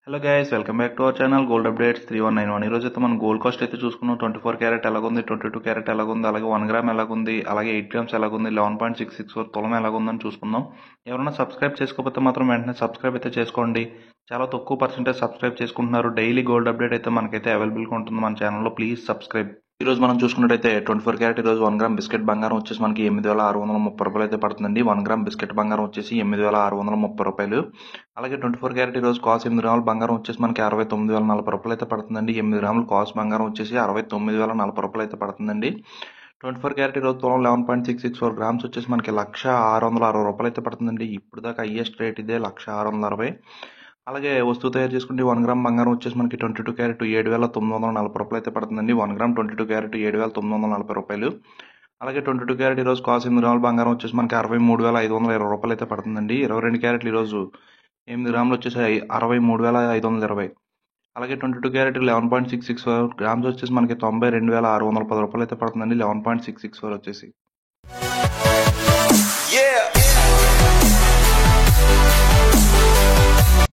Hello guys, welcome back to our channel gold updates 3191. ఈరోజు అయితే మనం గోల్డ్ కాస్ట్ అయితే చూసుకున్నాం. 24 క్యారెట్ ఎలాగుంది, 22 క్యారెట్ ఎలాగుంది, అలాగే 1 గ్రామ్ ఎలాగుంది, అలాగే 8 గ్రామ్స్ ఎలాగుంది, 11.664 తులం ఎలాగుందని చూసుకుందాం. ఎవరైనా సబ్స్క్రైబ్ చేసుకోకపోతే మాత్రం వెంటనే సబ్స్క్రైబ్ అయితే చేసుకోండి. చాలా తక్కువ పర్సెంటేజ్ సబ్స్క్రైబ్ చేసుకుంటున్నారు. డైలీ గోల్డ్ అప్డేట్ అయితే మనకైతే అవైలబుల్గా ఉంటుంది మన ఛానల్లో. Please subscribe. ఈ రోజు మనం చూసుకున్నట్టయితే 24 క్యారెట్ ఈ రోజు 1 గ్రామ్ బిస్కెట్ బంగారం వచ్చేసి మనకి 8,630 రూపాయలు అయితే పడుతుందండి. 1 గ్రామ్ బిస్కెట్ బంగారం వచ్చేసి 8,630 రూపాయలు. అలాగే 24 క్యారెట్ ఈ రోజు కాస్ట్ 8 గ్రాముల బంగారం వచ్చేసి మనకి 69,040 రూపాయలు అయితే పడుతుందండి. 8 గ్రాముల కాస్ట్ బంగారం వచ్చేసి 69,040 రూపాయలు అయితే పడుతుందండి. 24 క్యారెట్ ఈ రోజు తులం 11.664 గ్రామ్స్ వచ్చేసి మనకి 1,660 రూపాయలు అయితే పడుతుందండి. ఇప్పుడు దాకా హైయెస్ట్ రేట్ ఇదే 1,660. అలాగే వస్తువు తయారు చేసుకుంటే 1 గ్రామ్ బంగారం వచ్చేసి మనకి 22 క్యారెట్ 7,940 రూపాయలు అయితే పడుతుందండి. 1 గ్రామ్ 22 క్యారెట్ 7,940 రూపాయలు. అలాగే 22 క్యారెట్ ఈ రోజు కాస్ట్ 8 గ్రాముల బంగారం వచ్చేసి మనకి 63,520 రూపాయలు అయితే పడుతుందండి. 22 క్యారెట్లు ఈ రోజు 8 గ్రాములు వచ్చేసి 63,520. అలాగే 22 క్యారెట్ 11.664 గ్రామ్స్ వచ్చేసి మనకి 92,610 రూపాయలు అయితే పడుతుందండి. 11.664 వచ్చేసి.